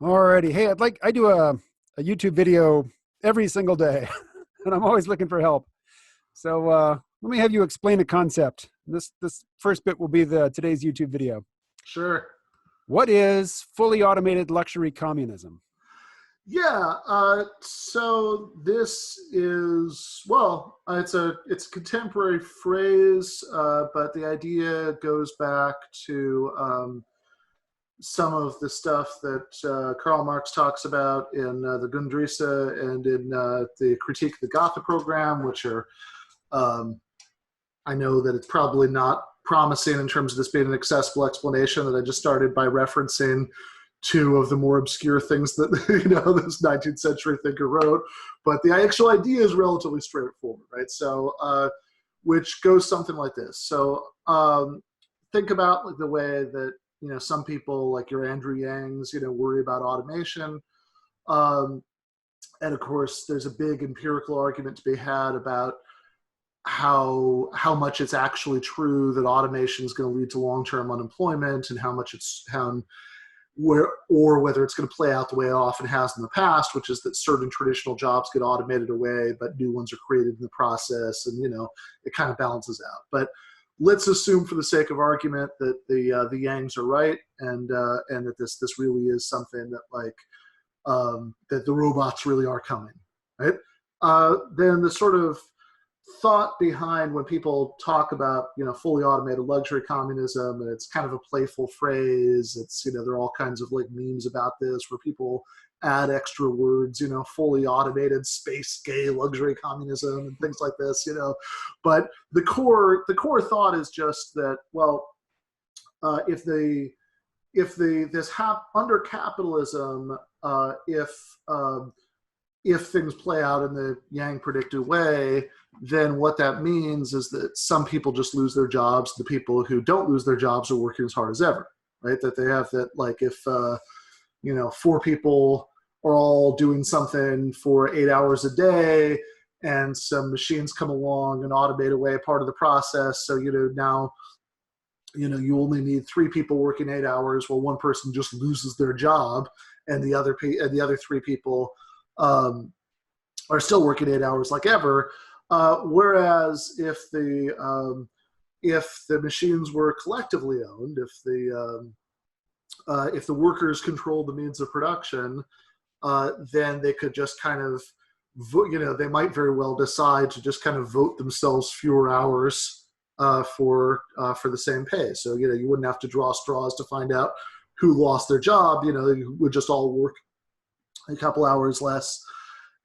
Alrighty. Hey, I do a YouTube video every single day, and I'm always looking for help. So let me have you explain a concept. This first bit will be today's YouTube video. Sure. What is fully automated luxury communism? Yeah. So this is it's a contemporary phrase, but the idea goes back to some of the stuff that Karl Marx talks about in the Grundrisse and in the Critique of the Gotha program, which are I know that it's probably not promising in terms of this being an accessible explanation, that I just started by referencing two of the more obscure things that this 19th century thinker wrote, but the actual idea is relatively straightforward, right? So which goes something like this. So think about like the way that some people like your Andrew Yangs worry about automation, and of course there's a big empirical argument to be had about how much it's actually true that automation is going to lead to long-term unemployment, and how much whether it's going to play out the way it often has in the past, which is that certain traditional jobs get automated away, but new ones are created in the process, and it kind of balances out. But let's assume, for the sake of argument, that the Yangs are right, and that this really is something that that the robots really are coming, right? Then the sort of thought behind when people talk about fully automated luxury communism, and it's kind of a playful phrase. It's there are all kinds of like memes about this where people add extra words, fully automated space gay luxury communism and things like this, but the core thought is just that, under capitalism, if things play out in the Yang predicted way, then what that means is that some people just lose their jobs. The people who don't lose their jobs are working as hard as ever, right? That they have that, like, if 4 people are all doing something for 8 hours a day, and some machines come along and automate away part of the process. So now you only need 3 people working 8 hours. Well, one person just loses their job, and the other 3 people are still working 8 hours like ever. Whereas if the machines were collectively owned, if the workers controlled the means of production, then they could just kind of they might very well decide to just kind of vote themselves fewer hours for the same pay. So you wouldn't have to draw straws to find out who lost their job. You would just all work a couple hours less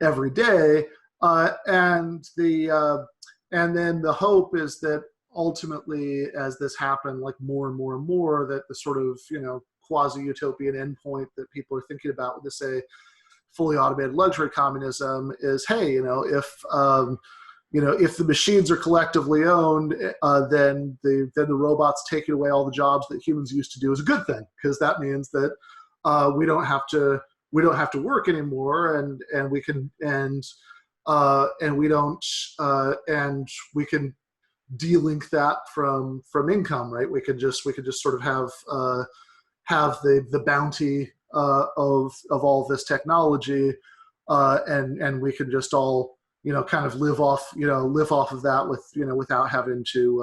every day, and then the hope is that ultimately, as this happened, like more and more and more, that the sort of quasi-utopian endpoint that people are thinking about with this, say, fully automated luxury communism is, hey, if the machines are collectively owned, then the robots taking away all the jobs that humans used to do is a good thing, because that means that we don't have to work anymore, and we can de-link that from income, right? We could just sort of have the bounty of all this technology, and we can just all kind of live off of that without having to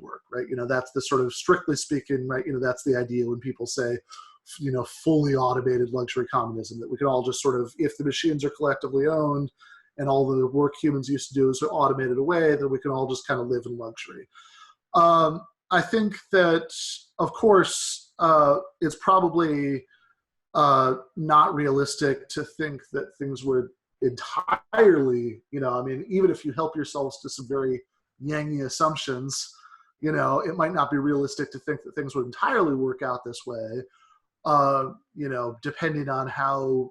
work, right? That's the sort of, strictly speaking, right? That's the idea when people say fully automated luxury communism, that we could all just sort of, if the machines are collectively owned and all the work humans used to do is automated away, then we can all just kind of live in luxury. I think that, of course, it's probably not realistic to think that things would entirely, even if you help yourselves to some very Yangy assumptions, it might not be realistic to think that things would entirely work out this way. Depending on how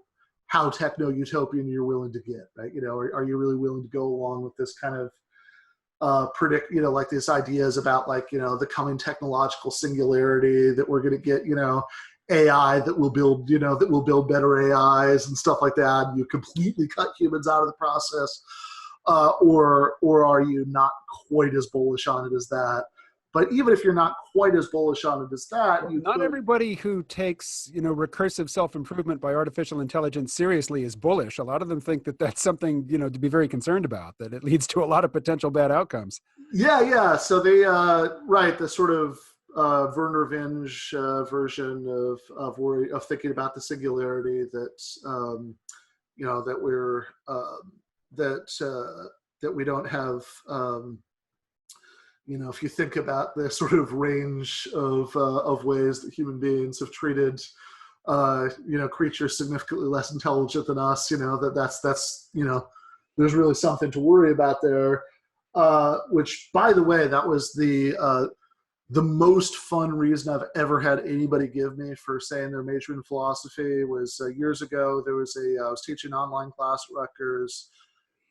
techno-utopian you're willing to get, right? Are you really willing to go along with this kind of like these ideas about the coming technological singularity, that we're going to get, AI that will build, better AIs and stuff like that, and you completely cut humans out of the process, or are you not quite as bullish on it as that? But even if you're not quite as bullish on it as that, you Not could. everybody who takes, recursive self-improvement by artificial intelligence seriously is bullish. A lot of them think that that's something, to be very concerned about, that it leads to a lot of potential bad outcomes. Yeah, yeah. So right, the sort of Werner Vinge version of thinking about the singularity that that we're that we don't have. If you think about the sort of range of ways that human beings have treated creatures significantly less intelligent than us, that's there's really something to worry about there. Which, by the way, that was the most fun reason I've ever had anybody give me for saying they're majoring in philosophy was years ago. There was I was teaching an online class at Rutgers,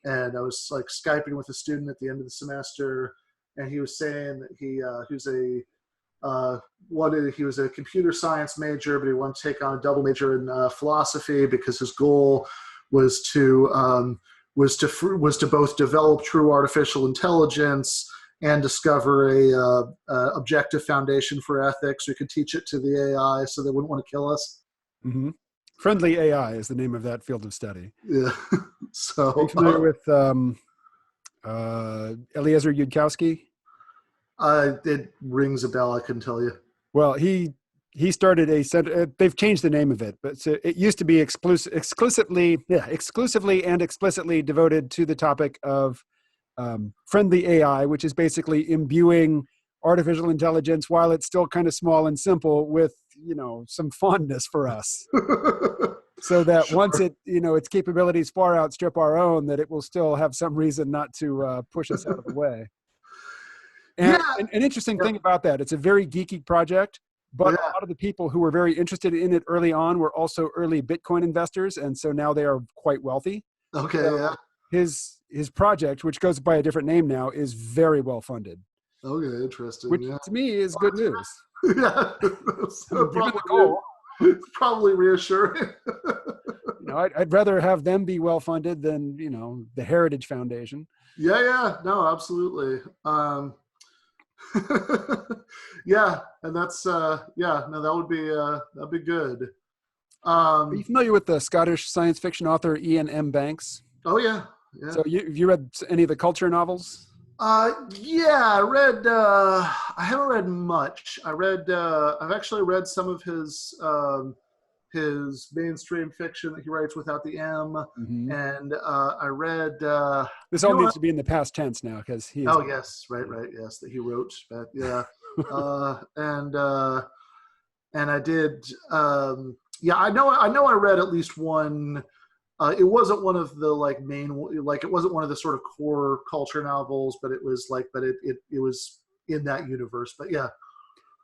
and I was like Skyping with a student at the end of the semester, and he was saying that he was a computer science major, but he wanted to take on a double major in philosophy because his goal was to both develop true artificial intelligence and discover a objective foundation for ethics. We could teach it to the AI so they wouldn't want to kill us. Mm-hmm. Friendly AI is the name of that field of study. Yeah. So, are you familiar with Eliezer Yudkowsky? It rings a bell, I can tell you. Well, he started a center. They've changed the name of it, but so it used to be exclusively and explicitly devoted to the topic of friendly AI, which is basically imbuing artificial intelligence while it's still kind of small and simple with some fondness for us, so that Sure. once its capabilities far outstrip our own, that it will still have some reason not to push us out of the way. And Yeah. an interesting thing about that, it's a very geeky project, but Yeah. a lot of the people who were very interested in it early on were also early Bitcoin investors, and so now they are quite wealthy. Okay. So Yeah. his project, which goes by a different name now, is very well funded, Okay. Interesting. which Yeah. to me is good news. Yeah. So given the goal, probably reassuring. I'd rather have them be well funded than the Heritage Foundation. Yeah. Yeah. No. Absolutely. Yeah, and that's no, that'd be good. Are you familiar with the Scottish science fiction author Ian M. Banks? Oh yeah, yeah. So have you read any of the Culture novels? Yeah, I read. I haven't read much. I've actually read some of his mainstream fiction that he writes without the M, Mm-hmm. and I read. This all needs to be in the past tense now because he is. Oh yes, right, yes, that he wrote. But yeah, and I did. Yeah, I know. I read at least one. It wasn't one of the it wasn't one of the sort of core culture novels, but it was it was in that universe. But yeah.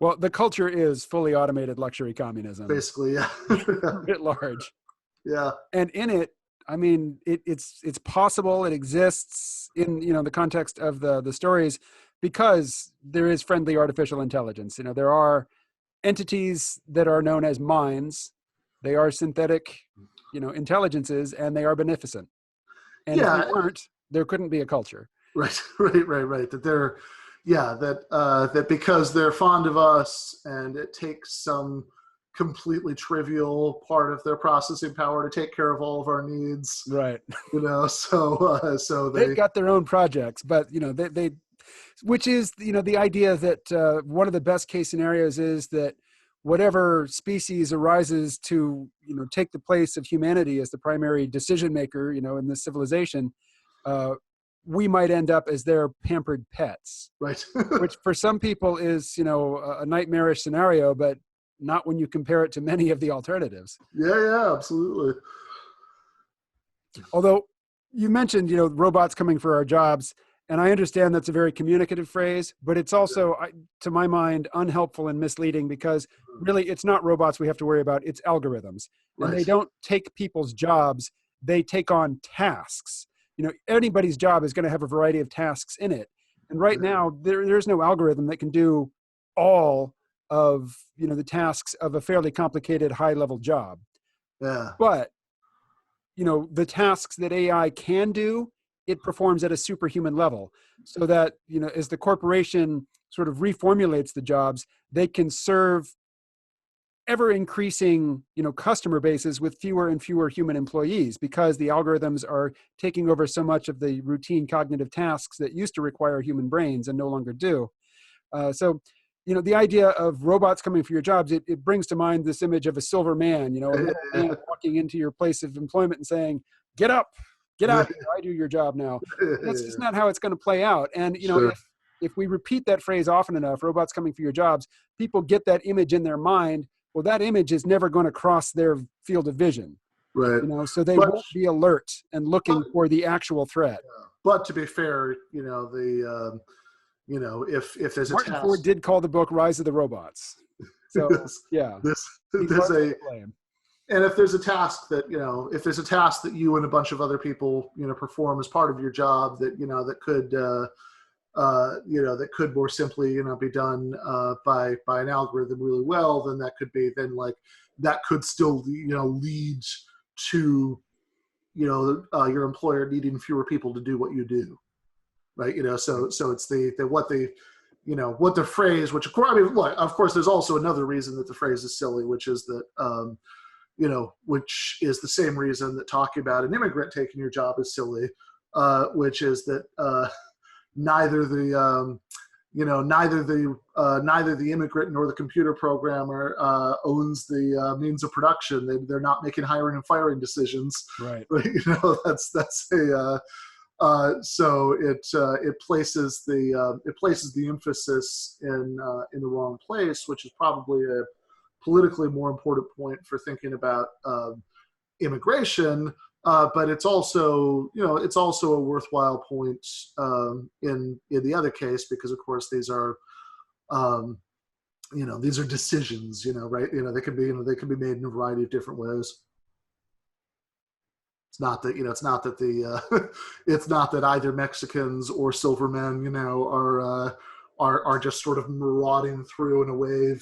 Well, the Culture is fully automated luxury communism. Basically, yeah. Writ large. Yeah. And in it, I mean, it's possible, it exists in, the context of the stories because there is friendly artificial intelligence. There are entities that are known as minds. They are synthetic, intelligences, and they are beneficent. And if they weren't, there couldn't be a culture. Right. That they're, that because they're fond of us and it takes some completely trivial part of their processing power to take care of all of our needs. Right. So they've got their own projects, but they which is the idea that one of the best case scenarios is that whatever species arises to take the place of humanity as the primary decision maker in this civilization, we might end up as their pampered pets. Right. Which for some people is a nightmarish scenario, but not when you compare it to many of the alternatives. Yeah, absolutely. Although you mentioned robots coming for our jobs, and I understand that's a very communicative phrase, but it's also, to my mind, unhelpful and misleading because really it's not robots we have to worry about, it's algorithms. And they don't take people's jobs, they take on tasks. Anybody's job is going to have a variety of tasks in it. And right now, there's no algorithm that can do all of the tasks of a fairly complicated high-level job. Yeah. But the tasks that AI can do, it performs at a superhuman level, so that, as the corporation sort of reformulates the jobs, they can serve ever increasing, customer bases with fewer and fewer human employees, because the algorithms are taking over so much of the routine cognitive tasks that used to require human brains and no longer do. So, the idea of robots coming for your jobs, it brings to mind this image of a silver man, a metal man walking into your place of employment and saying, "Get up, get out here, I do your job now." And that's just not how it's going to play out. And, Sure. if we repeat that phrase often enough, robots coming for your jobs, people get that image in their mind. Well, that image is never going to cross their field of vision, Right. so they But won't be alert and looking for the actual threat. but to be fair, if there's a Martin task, Ford did call the book Rise of the Robots. So, yeah. there's and if there's a task that, if there's a task that you and a bunch of other people, perform as part of your job that, that could, that could more simply, be done by an algorithm really well, then that could still, lead to, your employer needing fewer people to do what you do, right? So it's what the phrase, which of course, there's also another reason that the phrase is silly, which is that, which is the same reason that talking about an immigrant taking your job is silly, which is that neither the immigrant nor the computer programmer owns the means of production. They're not making hiring and firing decisions. Right. That's a so it places the emphasis in the wrong place, which is probably a politically more important point for thinking about immigration, but it's also a worthwhile point in the other case, because of course these are decisions, right? They can be made in a variety of different ways. It's not that it's not that either Mexicans or Silvermen are just sort of marauding through in a wave,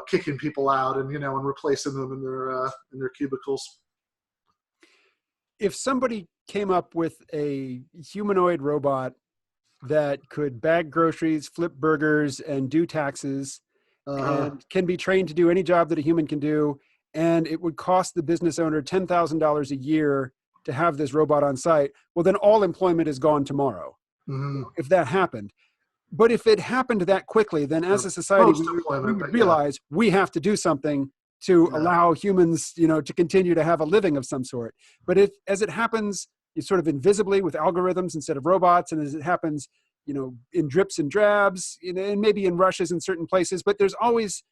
kicking people out and replacing them in their cubicles. If somebody came up with a humanoid robot that could bag groceries, flip burgers, and do taxes, and can be trained to do any job that a human can do, and it would cost the business owner $10,000 a year to have this robot on site, well, then all employment is gone tomorrow, if that happened. But if it happened that quickly, then as a society, we would realize we have to do something to allow humans, to continue to have a living of some sort. But as it happens, it's sort of invisibly with algorithms instead of robots, and as it happens, in drips and drabs, and maybe in rushes in certain places, but there's always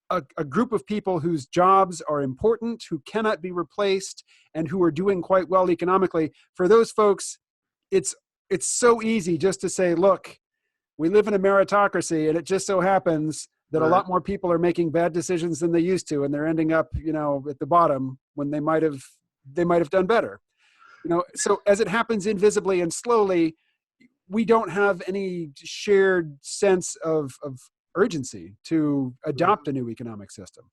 a group of people whose jobs are important, who cannot be replaced, and who are doing quite well economically. For those folks, it's so easy just to say, look, we live in a meritocracy, and it just so happens that a lot more people are making bad decisions than they used to, and they're ending up, at the bottom when they might have done better. So as it happens invisibly and slowly, we don't have any shared sense of urgency to adopt a new economic system.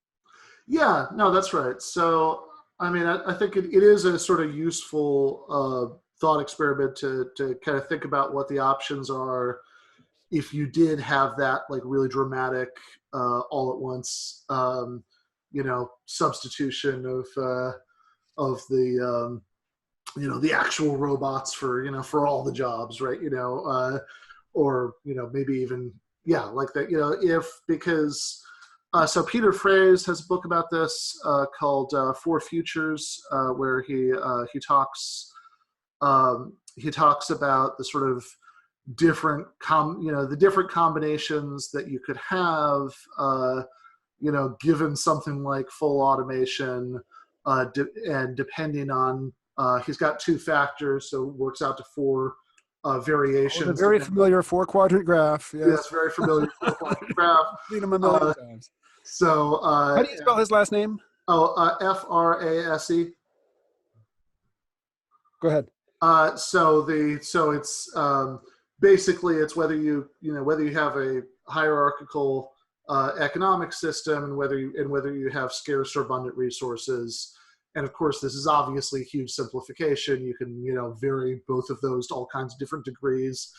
Yeah, no, that's right. So, I think it is a sort of useful thought experiment to kind of think about what the options are if you did have that really dramatic all at once substitution of the actual robots for all the jobs, right? Or maybe even like that, because so Peter Fraze has a book about this called Four Futures, where he talks about the sort of different the different combinations that you could have given something like full automation, and depending on he's got two factors, so it works out to four variations. The very familiar four-quadrant graph. Yes, very familiar four-quadrant graph. Seen him a million times. So how do you spell his last name? Frase. Go ahead. So it's basically it's whether you have a hierarchical economic system, and whether you have scarce or abundant resources, And of course, this is obviously a huge simplification. You can, vary both of those to all kinds of different degrees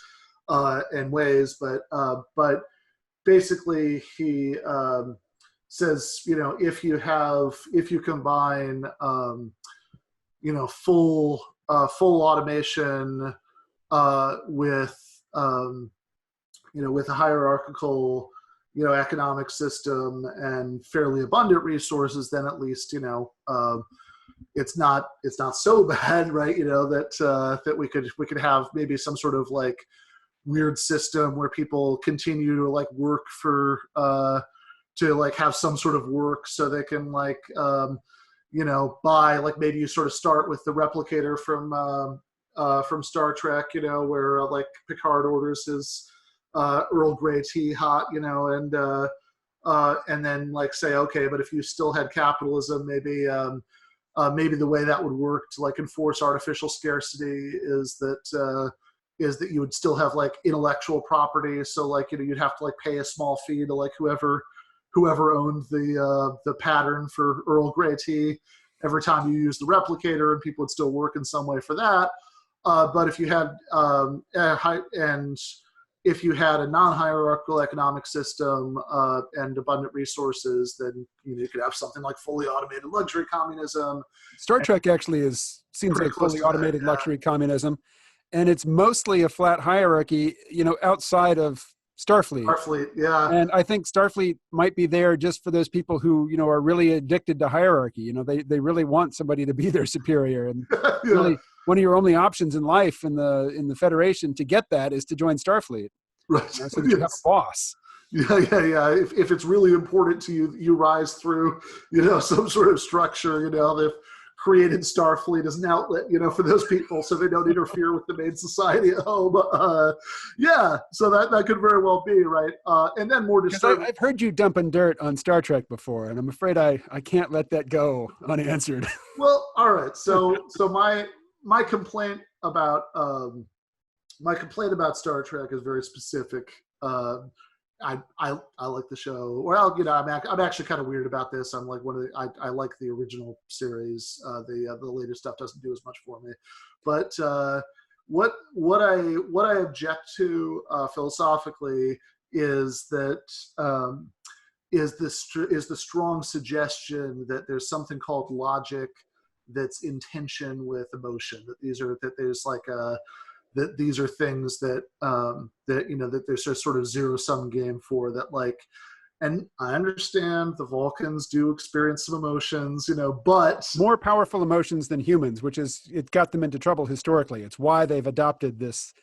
and ways. But basically, he says, if you combine, full automation with, with a hierarchical, economic system and fairly abundant resources, then at least, it's not so bad, right? That we could have maybe some sort of like weird system where people continue to like work for to like have some sort of work so they can like buy, like maybe you sort of start with the replicator from Star Trek, where like Picard orders his Earl Grey tea hot, and then like say, okay, but if you still had capitalism, maybe the way that would work to like enforce artificial scarcity is that you would still have like intellectual property. So like, you'd have to like pay a small fee to like whoever owned the pattern for Earl Grey tea every time you use the replicator, and people would still work in some way for that. But if you had if you had a non-hierarchical economic system and abundant resources, then you could have something like fully automated luxury communism. Star Trek actually seems like fully automated luxury communism, and it's mostly a flat hierarchy, outside of Starfleet. Starfleet, yeah. And I think Starfleet might be there just for those people who, are really addicted to hierarchy. They really want somebody to be their superior, and yeah. Really one of your only options in life in the Federation to get that is to join Starfleet. Right. So that you have a boss. Yeah. If it's really important to you, you rise through, some sort of structure. They've created Starfleet as an outlet, for those people, so they don't interfere with the main society at home. So that could very well be right. And then more disturbing. I've heard you dumping dirt on Star Trek before, and I'm afraid I can't let that go unanswered. Well, all right. So my complaint about Star Trek is very specific. I like the show. Well, I'm actually kind of weird about this. I'm like I like the original series. The later stuff doesn't do as much for me. But what I object to philosophically is that is the strong suggestion that there's something called logic that's in tension with emotion. That these are things that that there's a sort of zero-sum game for that, like, and I understand the Vulcans do experience some emotions, but more powerful emotions than humans, which is, it got them into trouble historically. It's why they've adopted this,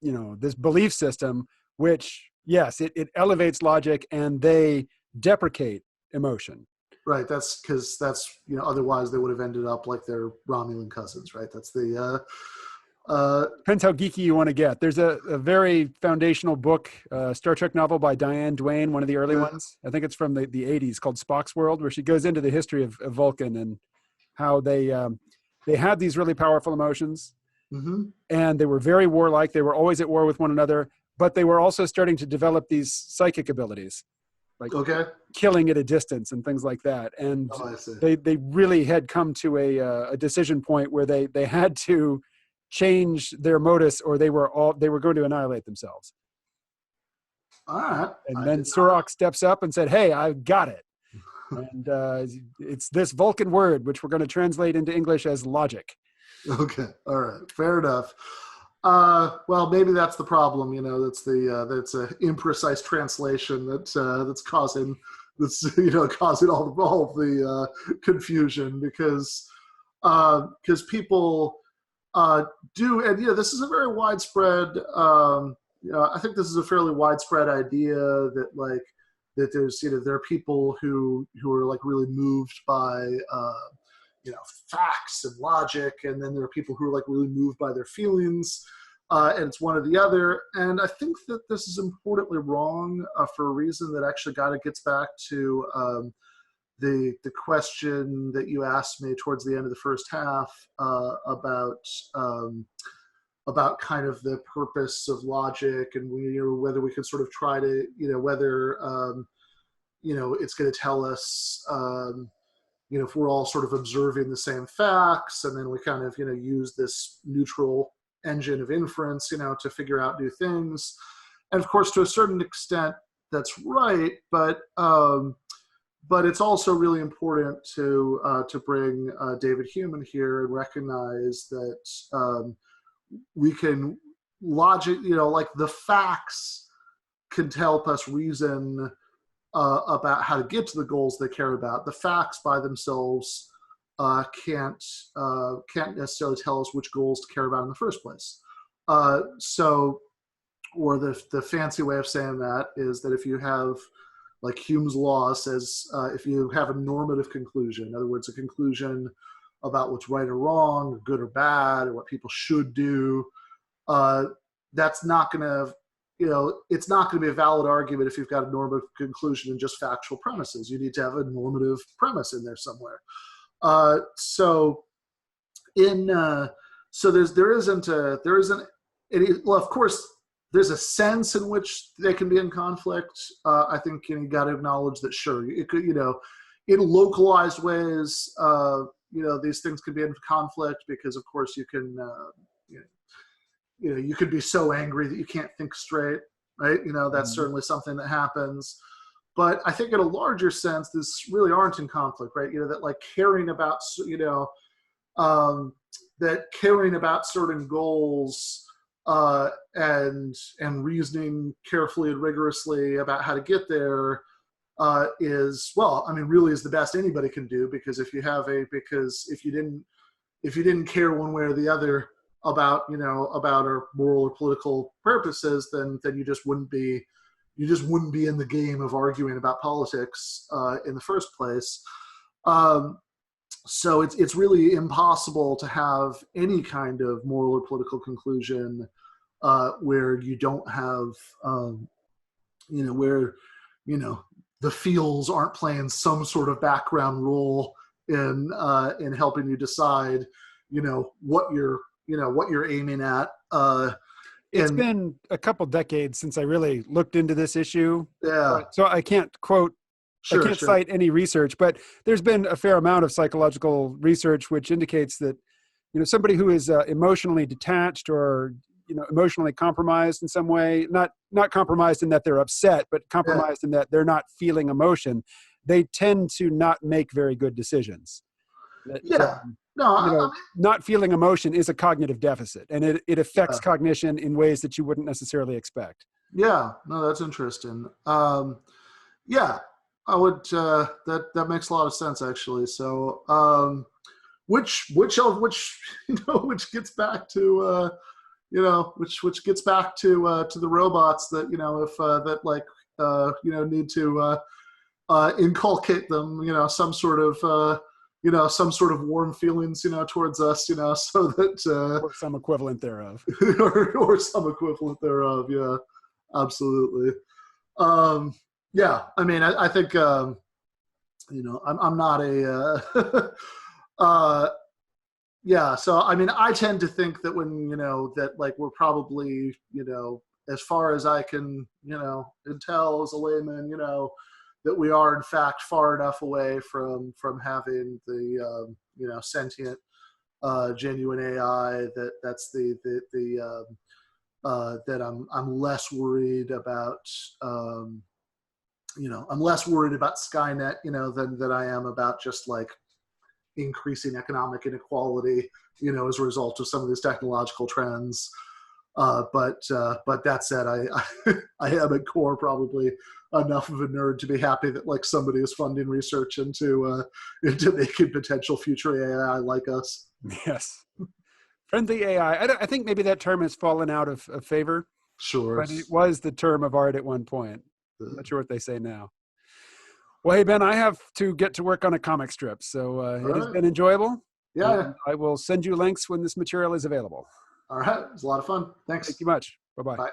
this belief system, which, yes, it elevates logic and they deprecate emotion. Right. That's because otherwise they would have ended up like their Romulan cousins, right? That's the depends how geeky you want to get. There's a very foundational book, Star Trek novel by Diane Duane, one of the early ones. I think it's from the 80s, called Spock's World, where she goes into the history of Vulcan and how they had these really powerful emotions, and they were very warlike. They were always at war with one another, but they were also starting to develop these psychic abilities, like killing at a distance and things like that. And they really had come to a decision point where they had to change their modus, or they were going to annihilate themselves. All right. And then Surak steps up and said, "Hey, I've got it." And it's this Vulcan word, which we're going to translate into English as logic. Okay. All right. Fair enough. Well, maybe that's the problem. That's that's an imprecise translation that's causing causing all the confusion, because people do, and this is a very widespread. I think this is a fairly widespread idea that there's there are people who are like really moved by facts and logic, and then there are people who are like really moved by their feelings, and it's one or the other. And I think that this is importantly wrong for a reason that actually kind of gets back to the question that you asked me towards the end of the first half about kind of the purpose of logic, and whether we could sort of try to whether it's going to tell us if we're all sort of observing the same facts, and then we kind of, use this neutral engine of inference, to figure out new things. And of course, to a certain extent, that's right. But it's also really important to bring David Hume in here and recognize that we can logic, like the facts can help us reason about how to get to the goals they care about. The facts by themselves can't necessarily tell us which goals to care about in the first place. Or the fancy way of saying that is that if you have, like Hume's law says, if you have a normative conclusion, in other words, a conclusion about what's right or wrong, or good or bad, or what people should do, that's not going to, it's not going to be a valid argument if you've got a normative conclusion and just factual premises. You need to have a normative premise in there somewhere. So of course, there's a sense in which they can be in conflict. I think you got to acknowledge that, sure, it could, in localized ways, these things can be in conflict because, of course, you can, you could be so angry that you can't think straight, right? That's certainly something that happens. But I think in a larger sense, this really aren't in conflict, right? That like caring about, that caring about certain goals and reasoning carefully and rigorously about how to get there is, well, I mean, really is the best anybody can do, because if you didn't care one way or the other about our moral or political purposes, then you just wouldn't be in the game of arguing about politics in the first place. So it's really impossible to have any kind of moral or political conclusion where you don't have, where the feels aren't playing some sort of background role in helping you decide, what you're aiming at. It's been a couple decades since I really looked into this issue. Yeah. So I can't quote. Sure, I can't cite any research, but there's been a fair amount of psychological research which indicates that, somebody who is emotionally detached or, emotionally compromised in some way, not compromised in that they're upset, but compromised in that they're not feeling emotion, they tend to not make very good decisions. Not feeling emotion is a cognitive deficit, and it affects cognition in ways that you wouldn't necessarily expect. Yeah, no, that's interesting. I would, that makes a lot of sense, actually. So, which gets back to, which gets back to the robots that, if, need to, inculcate them, some sort of warm feelings, towards us, so that, or some equivalent thereof, or some equivalent thereof. Yeah, absolutely. Yeah, I mean, I think, I'm not a, so, I mean, I tend to think that when, that like we're probably, as far as I can, tell as a layman, that we are in fact far enough away from having the, sentient, genuine AI that's that I'm less worried about, I'm less worried about Skynet, than I am about just like increasing economic inequality, as a result of some of these technological trends. But that said, I am at core probably enough of a nerd to be happy that like somebody is funding research into making potential future AI like us. Yes. Friendly AI. I think maybe that term has fallen out of favor. Sure. But it was the term of art at one point. I'm not sure what they say now. Well, hey, Ben, I have to get to work on a comic strip, so it has been enjoyable. Yeah. I will send you links when this material is available. All right. It was a lot of fun. Thanks. Thank you much. Bye-bye. Bye.